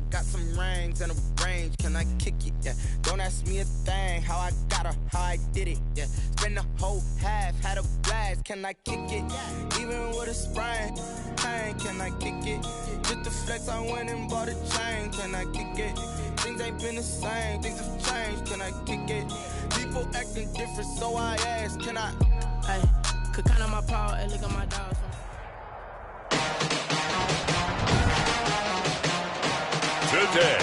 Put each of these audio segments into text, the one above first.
got some rings and a range, can I kick it? Yeah. Don't ask me a thing, how I got her, how I did it. Yeah. Spend the whole half, had a blast, can I kick it? Even with a sprain, pain, can I kick it? Just the flex, I went and bought a chain, can I kick it? Things ain't been the same, things have changed, can I kick it? People acting different, so I ask, can I? Hey, could count on my power, and look at my dogs. Today,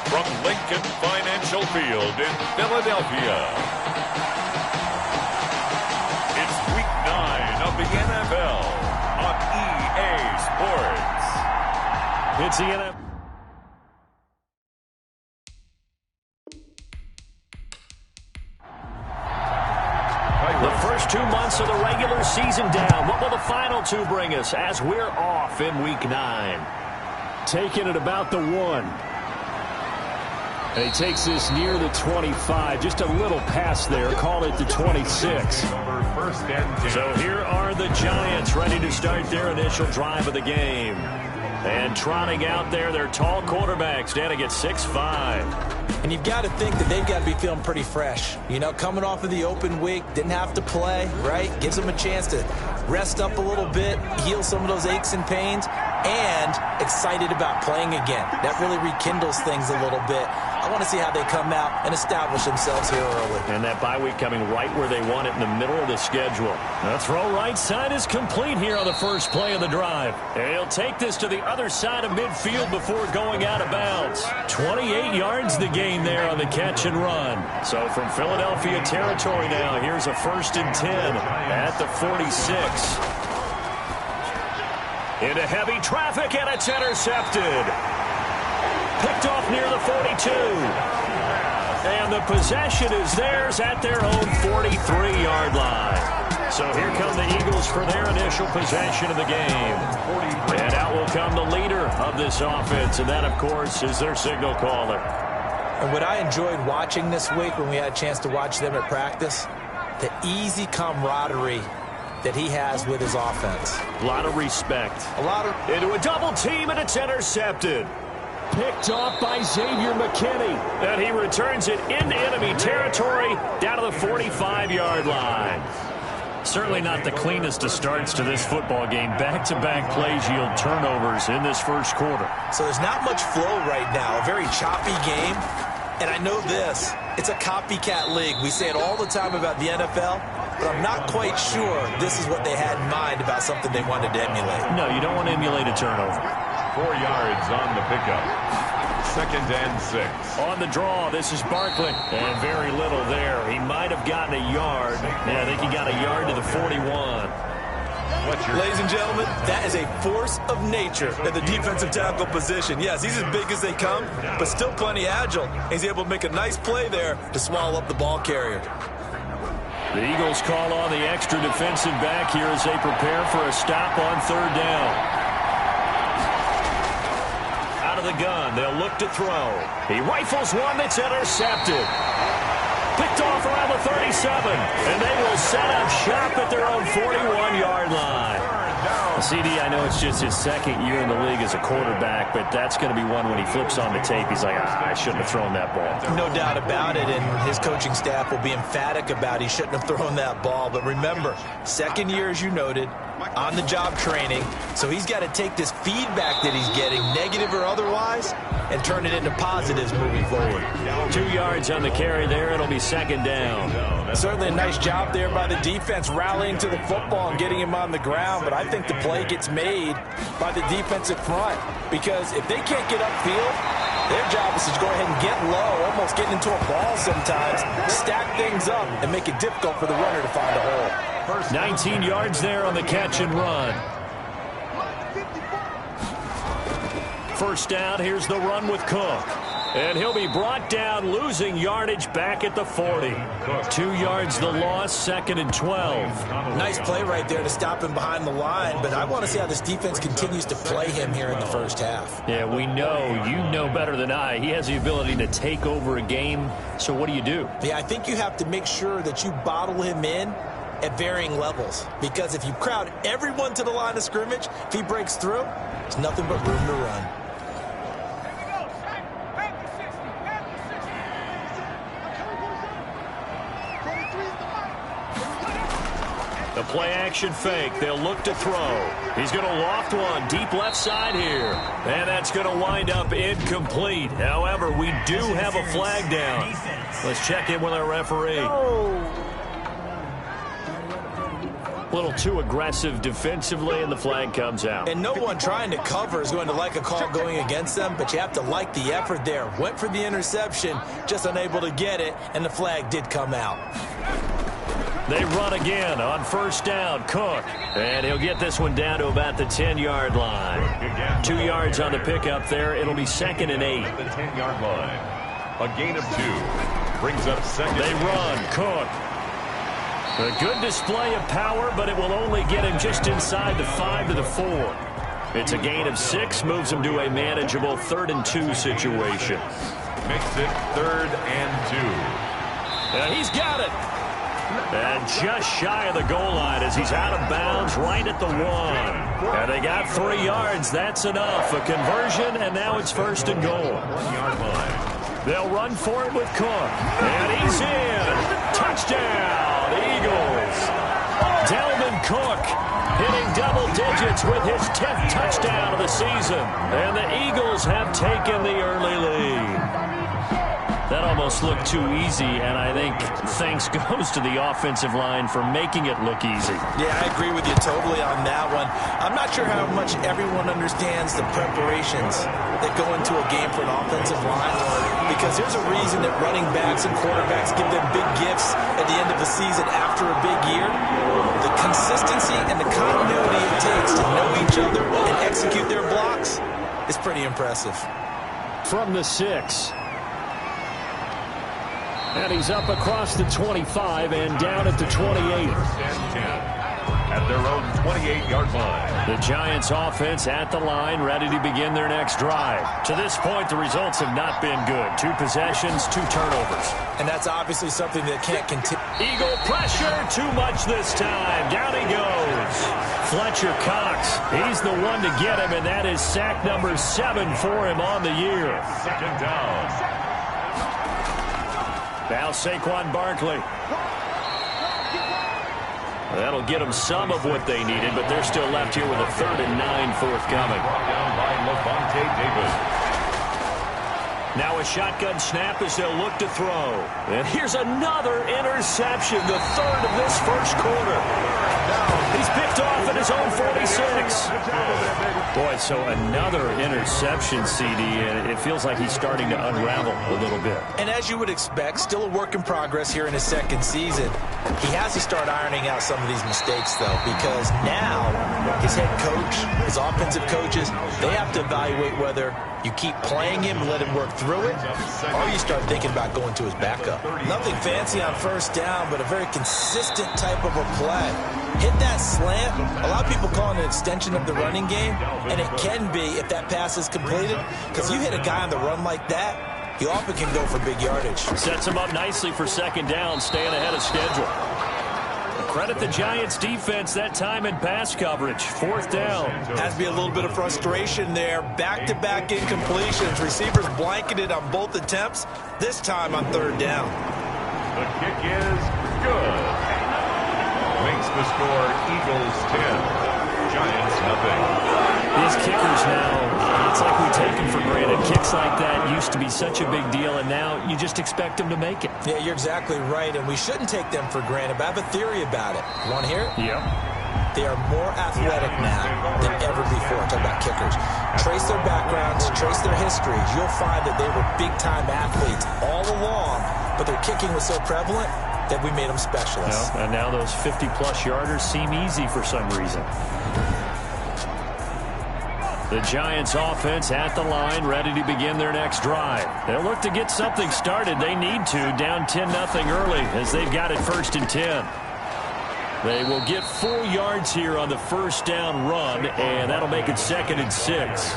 from Lincoln Financial Field in Philadelphia, it's Week 9 of the NFL on EA Sports. It's the NFL. The first 2 months of the regular season down. What will the final 2 bring us as we're off in Week 9? Taking it about the 1. And he takes this near the 25. Just a little pass there. Call it the 26. So here are the Giants ready to start their initial drive of the game. And trotting out there, their tall quarterback standing at 6'5". And you've got to think that they've got to be feeling pretty fresh. You know, coming off of the open week, didn't have to play, right? Gives them a chance to rest up a little bit, heal some of those aches and pains, and excited about playing again. That really rekindles things a little bit. I want to see how they come out and establish themselves here early. And that bye week coming right where they want it in the middle of the schedule. The throw right side is complete here on the first play of the drive. And he'll take this to the other side of midfield before going out of bounds. 28 yards the gain there on the catch and run. So from Philadelphia territory now, here's a 1st and 10 at the 46. Into heavy traffic, and it's intercepted. Picked off near the 42. And the possession is theirs at their own 43-yard line. So here come the Eagles for their initial possession of the game. And out will come the leader of this offense, and that, of course, is their signal caller. And what I enjoyed watching this week when we had a chance to watch them at practice, the easy camaraderie that he has with his offense. A lot of respect. Into a double team, and it's intercepted. Picked off by Xavier McKinney. And he returns it into enemy territory down to the 45-yard line. Certainly not the cleanest of starts to this football game. Back-to-back plays yield turnovers in this first quarter. So there's not much flow right now. A very choppy game. And I know this. It's a copycat league. We say it all the time about the NFL, but I'm not quite sure this is what they had in mind about something they wanted to emulate. No, you don't want to emulate a turnover. 4 yards on the pickup. 2nd and 6. On the draw, this is Barkley. And very little there. He might have gotten a yard. Yeah, I think he got a yard to the 41. Ladies and gentlemen, that is a force of nature at the defensive tackle position. Yes, he's as big as they come, but still plenty agile. He's able to make a nice play there to swallow up the ball carrier. The Eagles call on the extra defensive back here as they prepare for a stop on 3rd down. Out of the gun, they'll look to throw. He rifles one that's intercepted. Picked off around the 37, and they will set up shop at their own 41-yard line. CD, I know it's just his 2nd year in the league as a quarterback, but that's going to be one when he flips on the tape, he's like, I shouldn't have thrown that ball. No doubt about it, and his coaching staff will be emphatic about he shouldn't have thrown that ball. But remember, 2nd year, as you noted, on-the-job training, so he's got to take this feedback that he's getting, negative or otherwise, and turn it into positives moving forward. 2 yards on the carry there. It'll be 2nd down. Certainly a nice job there by the defense rallying to the football and getting him on the ground, but I think the play gets made by the defensive front, because if they can't get upfield, their job is to go ahead and get low, almost getting into a ball sometimes, stack things up, and make it difficult for the runner to find a hole. 19 yards there on the catch and run. 1st down, here's the run with Cook. And he'll be brought down, losing yardage back at the 40. 2 yards the loss, 2nd and 12. Nice play right there to stop him behind the line, but I want to see how this defense continues to play him here in the first half. Yeah, we know, you know better than I, he has the ability to take over a game, so what do you do? Yeah, I think you have to make sure that you bottle him in at varying levels, because if you crowd everyone to the line of scrimmage, if he breaks through, there's nothing but room to run. The play-action fake. They'll look to throw. He's going to loft one deep left side here. And that's going to wind up incomplete. However, we do have a flag down. Let's check in with our referee. A little too aggressive defensively, and the flag comes out. And no one trying to cover is going to like a call going against them, but you have to like the effort there. Went for the interception, just unable to get it, and the flag did come out. They run again on first down. Cook. And he'll get this one down to about the 10-yard line. 2 yards on the pickup there. It'll be 2nd and 8. At the 10-yard line. A gain of 2. Brings up 2nd. They run. Cook. A good display of power, but it will only get him just inside the 5 to the 4. It's a gain of 6. Moves him to a manageable 3rd and 2 situation. Makes it 3rd and 2. And he's got it. And just shy of the goal line as he's out of bounds right at the 1. And they got 3 yards. That's enough. A conversion, and now it's 1st and goal. 1-yard line. They'll run for it with Cook. And he's in. Touchdown, Eagles. Dalvin Cook hitting double digits with his 10th touchdown of the season. And the Eagles have taken the early lead. That almost looked too easy, and I think thanks goes to the offensive line for making it look easy. Yeah, I agree with you totally on that one. I'm not sure how much everyone understands the preparations that go into a game for an offensive line, because there's a reason that running backs and quarterbacks give them big gifts at the end of the season after a big year. The consistency and the continuity it takes to know each other and execute their blocks is pretty impressive. From the 6. And he's up across the 25 and down at the 28. At their own 28-yard line. The Giants offense at the line, ready to begin their next drive. To this point, the results have not been good. 2 possessions, 2 turnovers. And that's obviously something that can't continue. Eagle pressure, too much this time. Down he goes. Fletcher Cox, he's the one to get him, and that is sack number 7 for him on the year. 2nd down. Now Saquon Barkley. That'll get them some of what they needed, but they're still left here with a 3rd and 9 forthcoming. Brought down by Levante David. Now a shotgun snap as they'll look to throw. And here's another interception, the 3rd of this first quarter. He's picked off at his own 46. Boy, so another interception, CD, and it feels like he's starting to unravel a little bit. And as you would expect, still a work in progress here in his 2nd season. He has to start ironing out some of these mistakes, though, because now his head coach, his offensive coaches, they have to evaluate whether you keep playing him and let him work through it, or you start thinking about going to his backup. Nothing fancy on first down, but a very consistent type of a play. Hit that slant. A lot of people call it an extension of the running game, and it can be if that pass is completed, because you hit a guy on the run like that, he often can go for big yardage. Sets him up nicely for 2nd down, staying ahead of schedule. Credit the Giants defense that time in pass coverage. 4th down. Has to be a little bit of frustration there. Back-to-back incompletions. Receivers blanketed on both attempts, this time on 3rd down. The kick is good. Makes the score Eagles 10. Giants nothing. These kickers now, it's like we take them for granted. Kicks like that used to be such a big deal, and now you just expect them to make it. Yeah, you're exactly right, and we shouldn't take them for granted, but I have a theory about it. You want to hear it? Yep. They are more athletic now than ever before. Talk about kickers. Trace their backgrounds, trace their histories. You'll find that they were big-time athletes all along, but their kicking was so prevalent that we made them specialists. Yep. And now those 50-plus yarders seem easy for some reason. The Giants offense at the line, ready to begin their next drive. They'll look to get something started. They need to, down 10-0 early as they've got it 1st and 10. They will get 4 yards here on the first down run, and that'll make it 2nd and 6.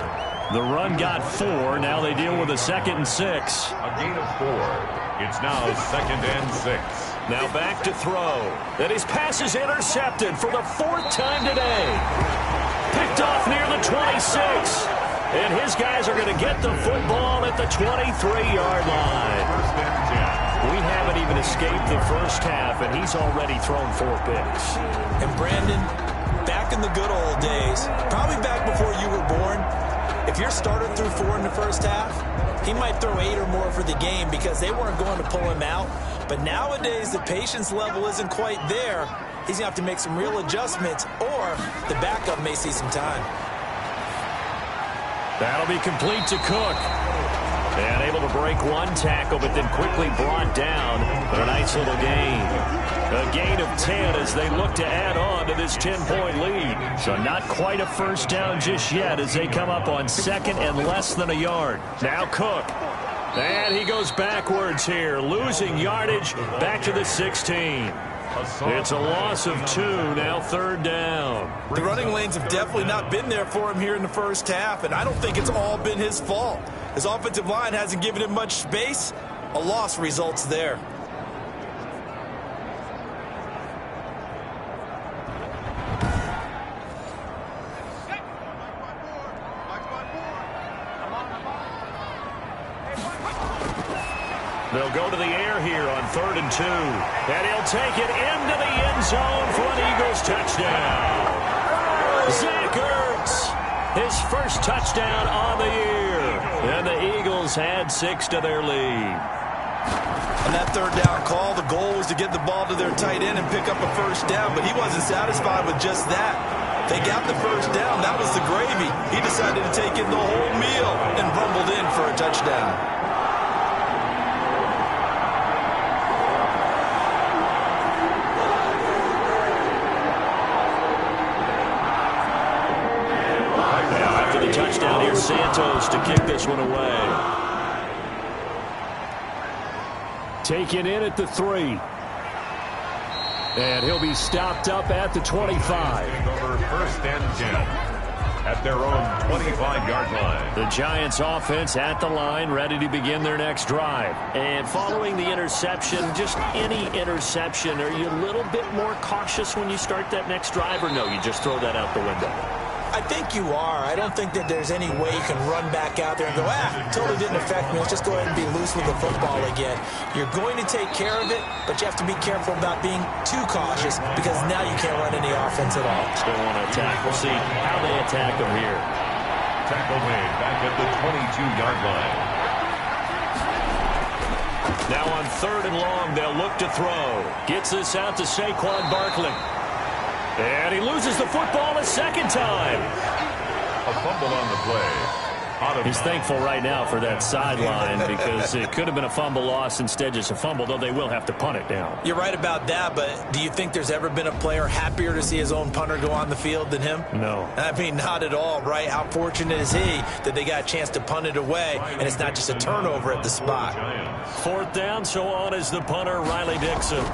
The run got 4. Now they deal with a 2nd and 6. A gain of 4. It's now 2nd and 6. Now back to throw. And his pass is intercepted for the 4th time today. Picked off near the 26. And his guys are going to get the football at the 23-yard line. 1st and 10. We haven't even escaped the first half, and he's already thrown 4 picks. And Brandon, back in the good old days, probably back before you were born, if your starter threw 4 in the first half, he might throw 8 or more for the game because they weren't going to pull him out. But nowadays, the patience level isn't quite there. He's going to have to make some real adjustments, or the backup may see some time. That'll be complete to Cook. And able to break 1 tackle, but then quickly brought down. But a nice little gain. A gain of 10 as they look to add on to this 10-point lead. So not quite a first down just yet as they come up on 2nd and less than a yard. Now Cook. And he goes backwards here, losing yardage back to the 16. It's a loss of 2, now 3rd down. The running lanes have definitely not been there for him here in the first half, and I don't think it's all been his fault. His offensive line hasn't given him much space. A loss results there. They'll go to the air here on 3rd and 2. And he'll take it into the end zone for an Eagles touchdown. Zach Ertz, his first touchdown on the year. And the Eagles add 6 to their lead. On that 3rd down call, the goal was to get the ball to their tight end and pick up a first down, but he wasn't satisfied with just that. They got the first down. That was the gravy. He decided to take in the whole meal and rumbled in for a touchdown. Touchdown here, Santos to kick this one away. Taken in at the 3. And he'll be stopped up at the 25. Over 1st and 10 at their own 25-yard line. The Giants offense at the line, ready to begin their next drive. And following the interception, just any interception, are you a little bit more cautious when you start that next drive, or no, you just throw that out the window? I think you are. I don't think that there's any way you can run back out there and go, totally didn't affect me. Let's just go ahead and be loose with the football again. You're going to take care of it, but you have to be careful about being too cautious because now you can't run any offense at all. Still want to attack. We'll see how they attack them here. Tackle made back at the 22-yard line. Now on 3rd and long, they'll look to throw. Gets this out to Saquon Barkley. And he loses the football a 2nd time. A fumble on the play. He's thankful right now for that sideline because it could have been a fumble loss, instead just a fumble, though they will have to punt it down. You're right about that, but do you think there's ever been a player happier to see his own punter go on the field than him? No. I mean, not at all, right? How fortunate is he that they got a chance to punt it away, and it's not just a turnover at the spot. 4th down, so on is the punter, Riley Dixon.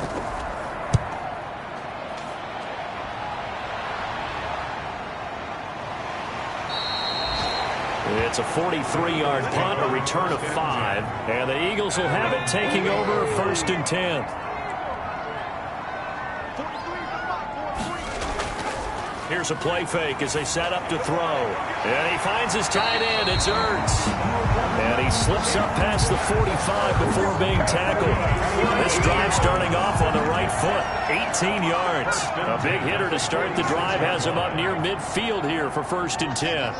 It's a 43-yard punt, a return of 5, and the Eagles will have it, taking over 1st and 10. Here's a play fake as they set up to throw. And he finds his tight end. It's Ertz. And he slips up past the 45 before being tackled. This drive starting off on the right foot. 18 yards. A big hitter to start the drive has him up near midfield here for 1st and 10.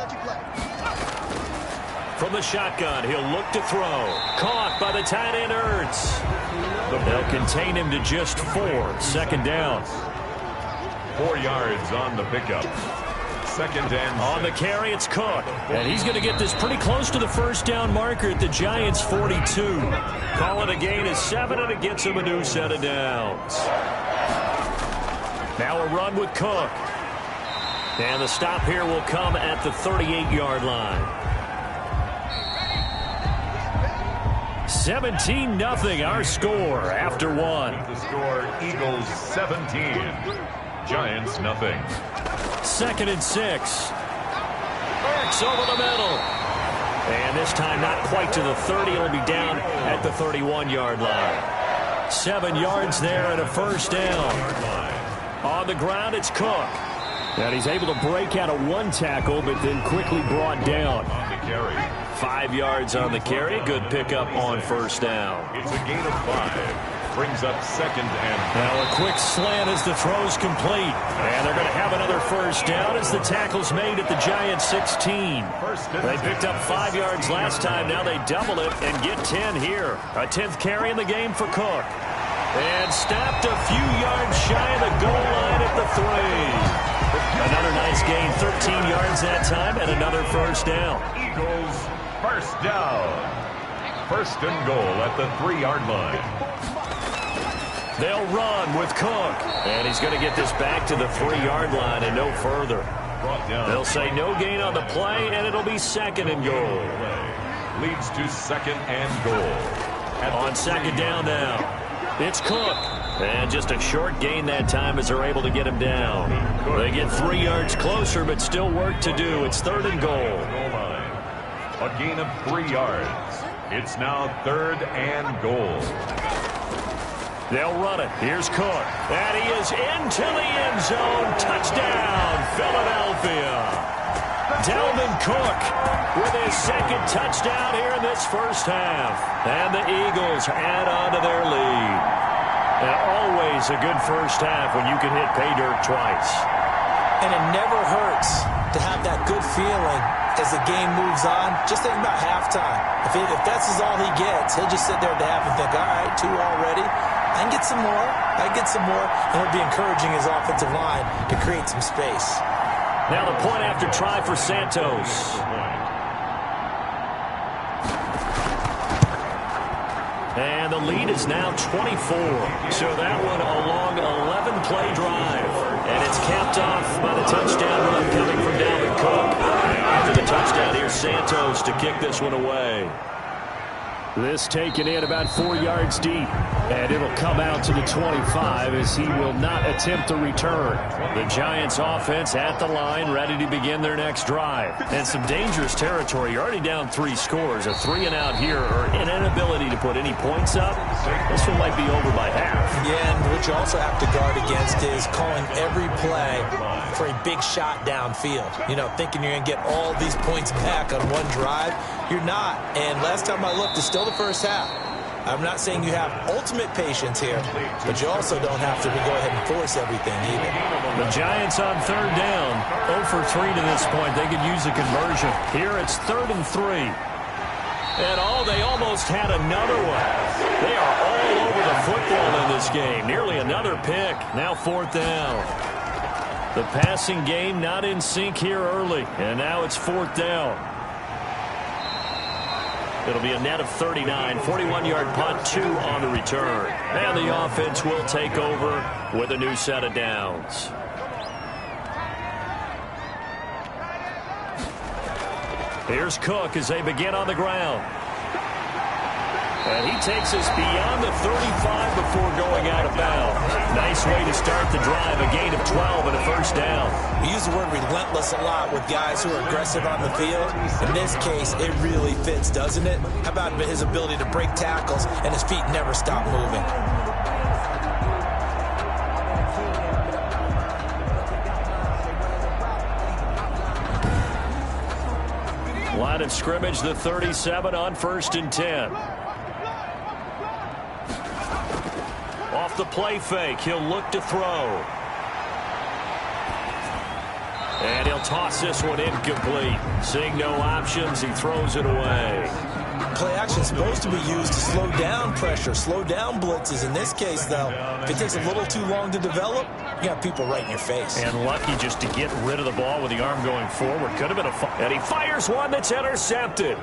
From the shotgun, he'll look to throw. Caught by the tight end, Ertz. They'll contain him to just 4. 2nd down. 4 yards on the pickup. 2nd and 6. On the carry, it's Cook. And he's going to get this pretty close to the first down marker at the Giants' 42. Call it a gain of 7, and it gets him a new set of downs. Now a run with Cook. And the stop here will come at the 38-yard line. 17-0 our score after 1. The score, Eagles 17, Giants nothing. 2nd and 6. Ertz over the middle. And this time not quite to the 30. It'll be down at the 31-yard line. 7 yards there and a first down. On the ground, it's Cook. And he's able to break out of 1 tackle, but then quickly brought down. On the carry. 5 yards on the carry. Good pickup on first down. It's a gain of 5. Brings up second and... Now a quick slant as the throw's complete. And they're going to have another first down as the tackle's made at the Giants 16. They picked up 5 yards last time. Now they double it and get 10 here. A 10th carry in the game for Cook. And stopped a few yards shy of the goal line at the 3. Another nice gain, 13 yards that time, and another first down. Eagles first down. First and goal at the 3-yard line. They'll run with Cook. And he's going to get this back to the 3-yard line and no further. They'll say no gain on the play, and it'll be second and goal. Leads to second and goal. On second down now, it's Cook. And just a short gain that time as they're able to get him down. They get 3 yards closer, but still work to do. It's third and goal. A gain of 3 yards. It's now third and goal. They'll run it. Here's Cook. And he is into the end zone. Touchdown, Philadelphia. Dalvin Cook with his second touchdown here in this first half. And the Eagles add on to their lead. And always a good first half when you can hit pay dirt twice. And it never hurts to have that good feeling as the game moves on. Just think about halftime. If that's all he gets, he'll just sit there at the half and think, all right, 2 already. I can get some more. I can get some more. And it'll be encouraging his offensive line to create some space. Now the point after try for Santos. And the lead is now 24. So that one a long 11-play drive. And it's capped off by the touchdown run coming from Dalvin Cook. After the touchdown, here's Santos to kick this one away. This taken in about 4 yards deep. And it'll come out to the 25 as he will not attempt to return. The Giants offense at the line, ready to begin their next drive. And some dangerous territory. You're already down 3 scores. A 3-and-out here or an inability to put any points up. This one might be over by half. Yeah, and what you also have to guard against is calling every play for a big shot downfield. You know, thinking you're going to get all these points back on one drive. You're not. And last time I looked, it's still the first half. I'm not saying you have ultimate patience here, but you also don't have to go ahead and force everything either. The Giants on third down, 0 for 3 to this point. They could use a conversion. Here it's 3rd and 3. And they almost had another one. They are all over the football in this game. Nearly another pick. Now 4th down. The passing game not in sync here early. And now it's 4th down. It'll be a net of 39, 41-yard punt, 2 on the return. And the offense will take over with a new set of downs. Here's Cook as they begin on the ground. And he takes us beyond the 35 before going out of bounds. Nice way to start the drive, a gain of 12 and a first down. We use the word relentless a lot with guys who are aggressive on the field. In this case, it really fits, doesn't it? How about his ability to break tackles and his feet never stop moving? Line of scrimmage, the 37 on 1st and 10. Off the play fake, he'll look to throw. And he'll toss this one incomplete. Seeing no options, he throws it away. Play action is supposed to be used to slow down pressure, slow down blitzes. In this case, though, if it takes a little too long to develop, you got people right in your face. And lucky just to get rid of the ball with the arm going forward. Could have been and he fires one that's intercepted.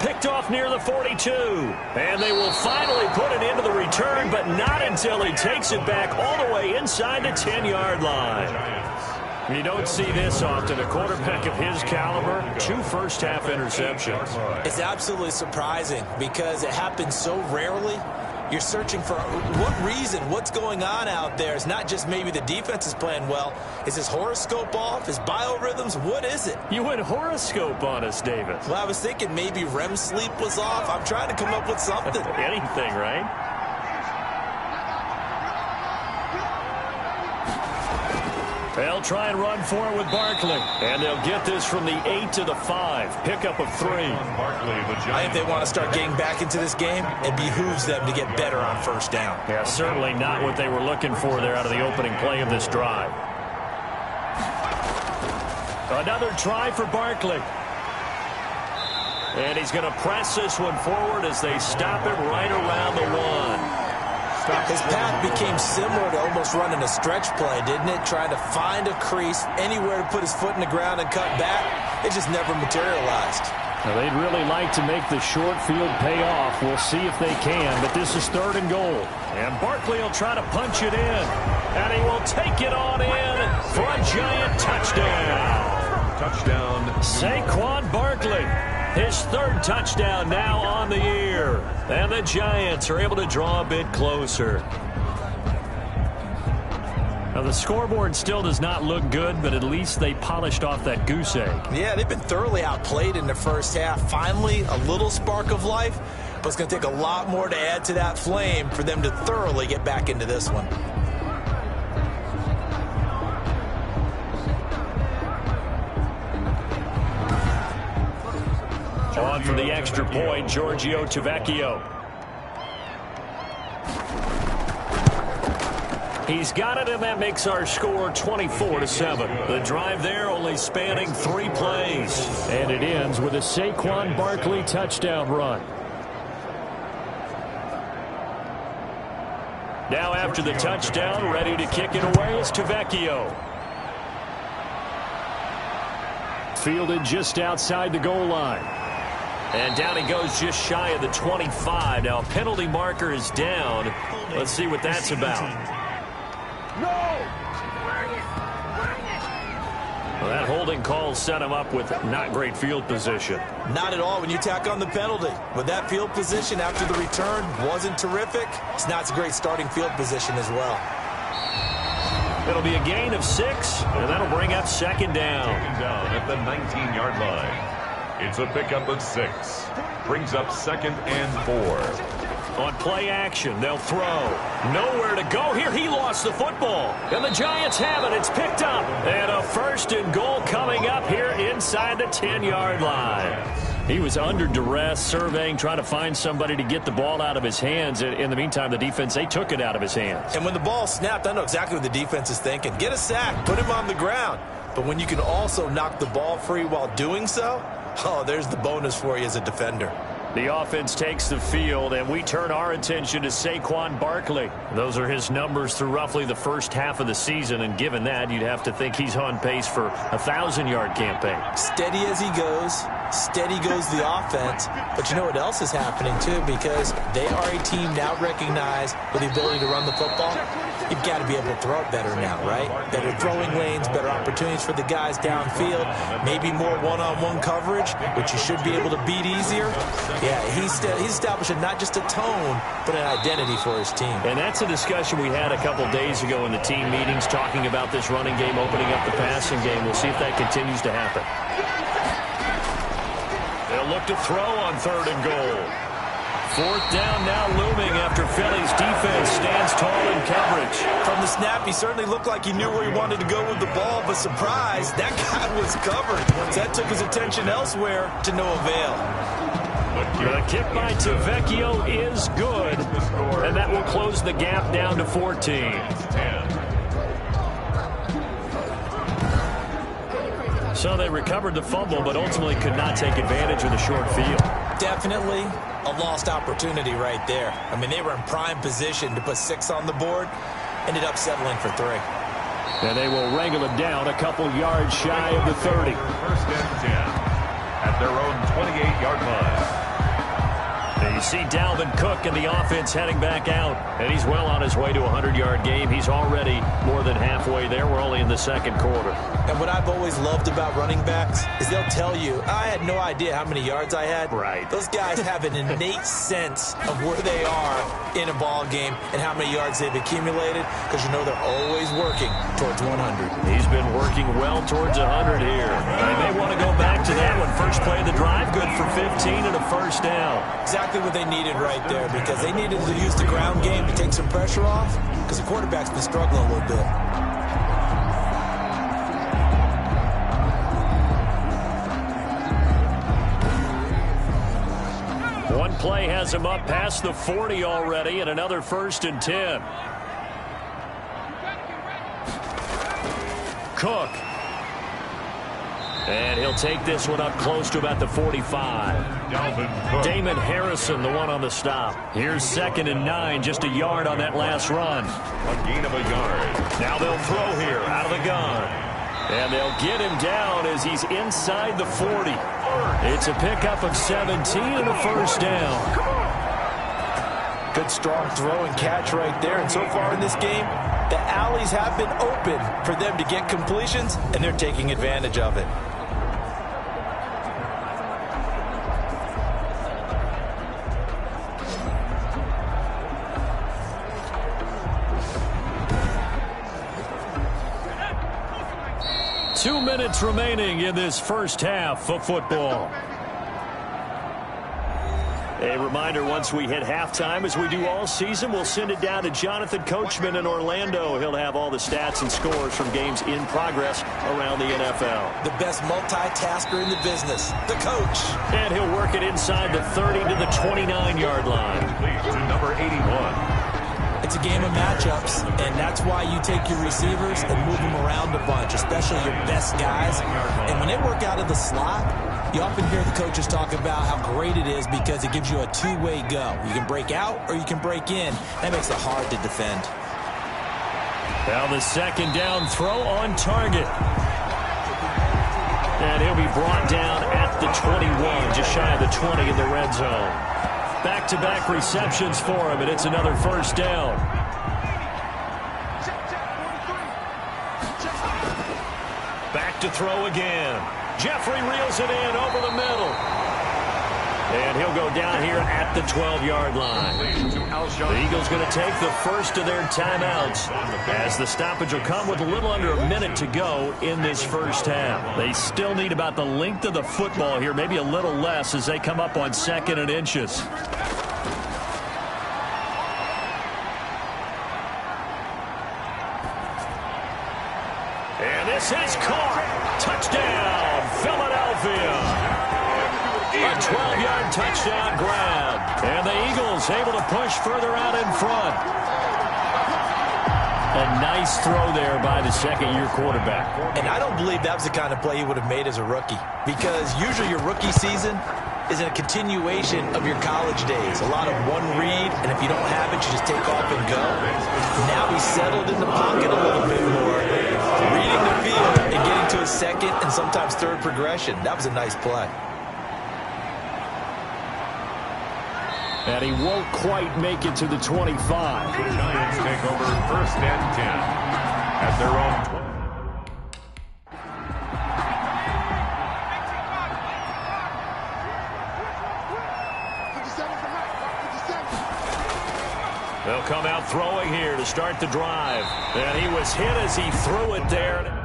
Picked off near the 42. And they will finally put it into the return, but not until he takes it back all the way inside the 10-yard line. You don't see this often. A quarterback of his caliber, 2 first-half interceptions. It's absolutely surprising because it happens so rarely. You're searching for what reason, what's going on out there. It's not just maybe the defense is playing well. Is his horoscope off? His biorhythms? What is it? You went horoscope on us, David. Well, I was thinking maybe REM sleep was off. I'm trying to come up with something. Anything, right? They'll try and run for it with Barkley. And they'll get this from the 8 to the 5. Pickup of 3. I think they want to start getting back into this game. It behooves them to get better on first down. Yeah, certainly not what they were looking for there out of the opening play of this drive. Another try for Barkley. And he's going to press this one forward as they stop it right around the 1. His path became similar to almost running a stretch play, didn't it? Trying to find a crease, anywhere to put his foot in the ground and cut back. It just never materialized. Now, they'd really like to make the short field pay off. We'll see if they can, but this is 3rd and goal. And Barkley will try to punch it in. And he will take it on in for a Giant touchdown. Touchdown. Saquon Barkley. His 3rd touchdown now on the year. And the Giants are able to draw a bit closer. Now, the scoreboard still does not look good, but at least they polished off that goose egg. Yeah, they've been thoroughly outplayed in the first half. Finally, a little spark of life, but it's going to take a lot more to add to that flame for them to thoroughly get back into this one. On for the extra point, Giorgio Tavecchio. He's got it, and that makes our score 24-7. The drive there only spanning 3 plays. And it ends with a Saquon Barkley touchdown run. Now after the touchdown, ready to kick it away is Tavecchio. Fielded just outside the goal line. And down he goes just shy of the 25. Now a penalty marker is down. Let's see what that's about. Well, that holding call set him up with not great field position. Not at all when you tack on the penalty. But that field position after the return wasn't terrific. It's not a great starting field position as well. It'll be a gain of 6, and that'll bring up 2nd down. 2nd down at the 19-yard line. It's a pickup of 6. Brings up 2nd and 4. On play action, they'll throw. Nowhere to go here. He lost the football. And the Giants have it. It's picked up. And a 1st and goal coming up here inside the 10-yard line. He was under duress, surveying, trying to find somebody to get the ball out of his hands. In the meantime, the defense, they took it out of his hands. And when the ball snapped, I know exactly what the defense is thinking. Get a sack. Put him on the ground. But when you can also knock the ball free while doing so, oh, there's the bonus for you as a defender. The offense takes the field, and we turn our attention to Saquon Barkley. Those are his numbers through roughly the first half of the season, and given that, you'd have to think he's on pace for a 1,000-yard campaign. Steady as he goes. Steady goes the offense. But you know what else is happening, too? Because they are a team now recognized with the ability to run the football. You've got to be able to throw it better now, right? Better throwing lanes, better opportunities for the guys downfield, maybe more one-on-one coverage, which you should be able to beat easier. Yeah, he's establishing not just a tone, but an identity for his team. And that's a discussion we had a couple days ago in the team meetings, talking about this running game, opening up the passing game. We'll see if that continues to happen. They'll look to throw on 3rd and goal. 4th down now looming after Philly's defense stands tall in coverage. From the snap, he certainly looked like he knew where he wanted to go with the ball, but surprise, that guy was covered. So that took his attention elsewhere to no avail. The kick by Tavecchio is good, and that will close the gap down to 14. So they recovered the fumble, but ultimately could not take advantage of the short field. Definitely a lost opportunity right there. I mean, they were in prime position to put 6 on the board, ended up settling for 3. And they will wrangle it down a couple yards shy of the 30. 1st and 10 at their own 28-yard line. You see Dalvin Cook and the offense heading back out, and he's well on his way to a 100-yard game. He's already more than halfway there. We're only in the 2nd quarter. And what I've always loved about running backs is they'll tell you, I had no idea how many yards I had. Right. Those guys have an innate sense of where they are in a ball game and how many yards they've accumulated, because you know they're always working towards 100. He's been working well towards 100 here. They may want to go back to that one. First play of the drive, good for 15 and a 1st down. Exactly what they needed right there, because they needed to use the ground game to take some pressure off, because the quarterback's been struggling a little bit. One play has him up past the 40 already, and another 1st and 10. Cook. And he'll take this one up close to about the 45. Damon Harrison, the one on the stop. Here's 2nd and 9, just a yard on that last run. A gain of a yard. Now they'll throw here out of the gun. And they'll get him down as he's inside the 40. It's a pickup of 17 and a 1st down. Good strong throw and catch right there. And so far in this game, the alleys have been open for them to get completions, and they're taking advantage of it. Two minutes remaining in this first half of football. A reminder, once we hit halftime, as we do all season, we'll send it down to Jonathan Coachman in Orlando. He'll have all the stats and scores from games in progress around the NFL. The best multitasker in the business, the coach. And he'll work it inside the 30 to the 29-yard line. Leads to number 81. It's a game of matchups, and that's why you take your receivers and move them around a bunch, especially your best guys. And when they work out of the slot, you often hear the coaches talk about how great it is because it gives you a two-way go. You can break out or you can break in. That makes it hard to defend. Now the 2nd down throw on target. And he'll be brought down at the 21, just shy of the 20 in the red zone. Back-to-back receptions for him, and it's another 1st down. Back to throw again. Jeffrey reels it in over the middle. And he'll go down here at the 12-yard line. The Eagles going to take the first of their timeouts, as the stoppage will come with a little under a minute to go in this first half. They still need about the length of the football here, maybe a little less, as they come up on 2nd and inches. And this is caught. Touchdown, Philadelphia. A 12-yard touchdown grab. And the Eagles able to push further out in front. A nice throw there by the 2nd-year quarterback. And I don't believe that was the kind of play he would have made as a rookie, because usually your rookie season is a continuation of your college days. A lot of one read, and if you don't have it, you just take off and go. Now he's settled in the pocket a little bit more, reading the field and getting to his 2nd and sometimes 3rd progression. That was a nice play. And he won't quite make it to the 25. The Giants take over 1st and 10 at their own 20. They'll come out throwing here to start the drive. And he was hit as he threw it there.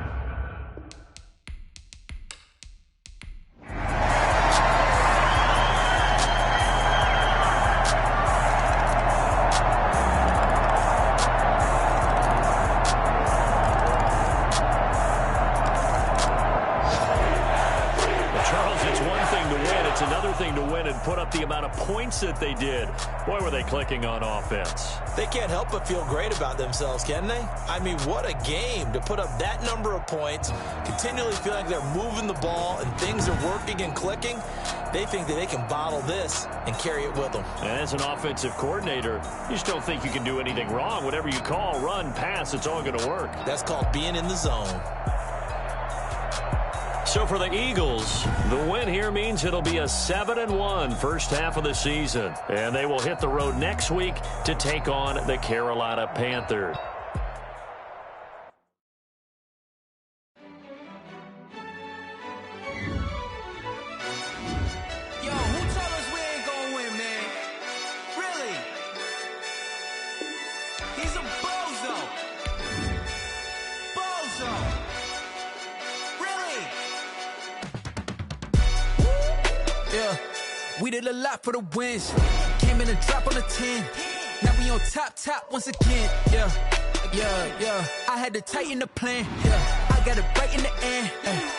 Put up the amount of points that they did. Boy, were they clicking on offense. They can't help but feel great about themselves, can they? I mean, what a game to put up that number of points, continually feel like they're moving the ball and things are working and clicking. They think that they can bottle this and carry it with them. And as an offensive coordinator, you just don't think you can do anything wrong. Whatever you call, run, pass, it's all going to work. That's called being in the zone. So for the Eagles, the win here means it'll be a 7-1 first half of the season. And they will hit the road next week to take on the Carolina Panthers. Yo, who told us we ain't gonna win, man? Really? He's a bozo. Bozo. Yeah, we did a lot for the wins. Came in a drop on a 10. Now we on top once again. Yeah. I had to tighten the plan. Yeah, I I got it right in the end.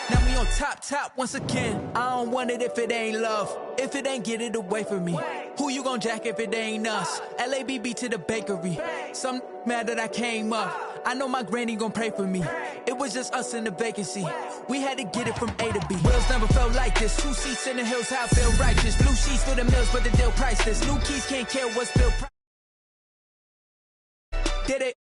Now we on top once again. I don't want it if it ain't love. If it ain't, get it away from me. Who you gon' jack if it ain't us? LABB to the bakery. Some mad that I came up. I know my granny gon' pray for me. It was just us in the vacancy. We had to get it from A to B. Wheels never felt like this. 2 seats in the hills, how I feel righteous. Blue sheets for the mills, but the deal priceless. New keys can't care what's built. Did it?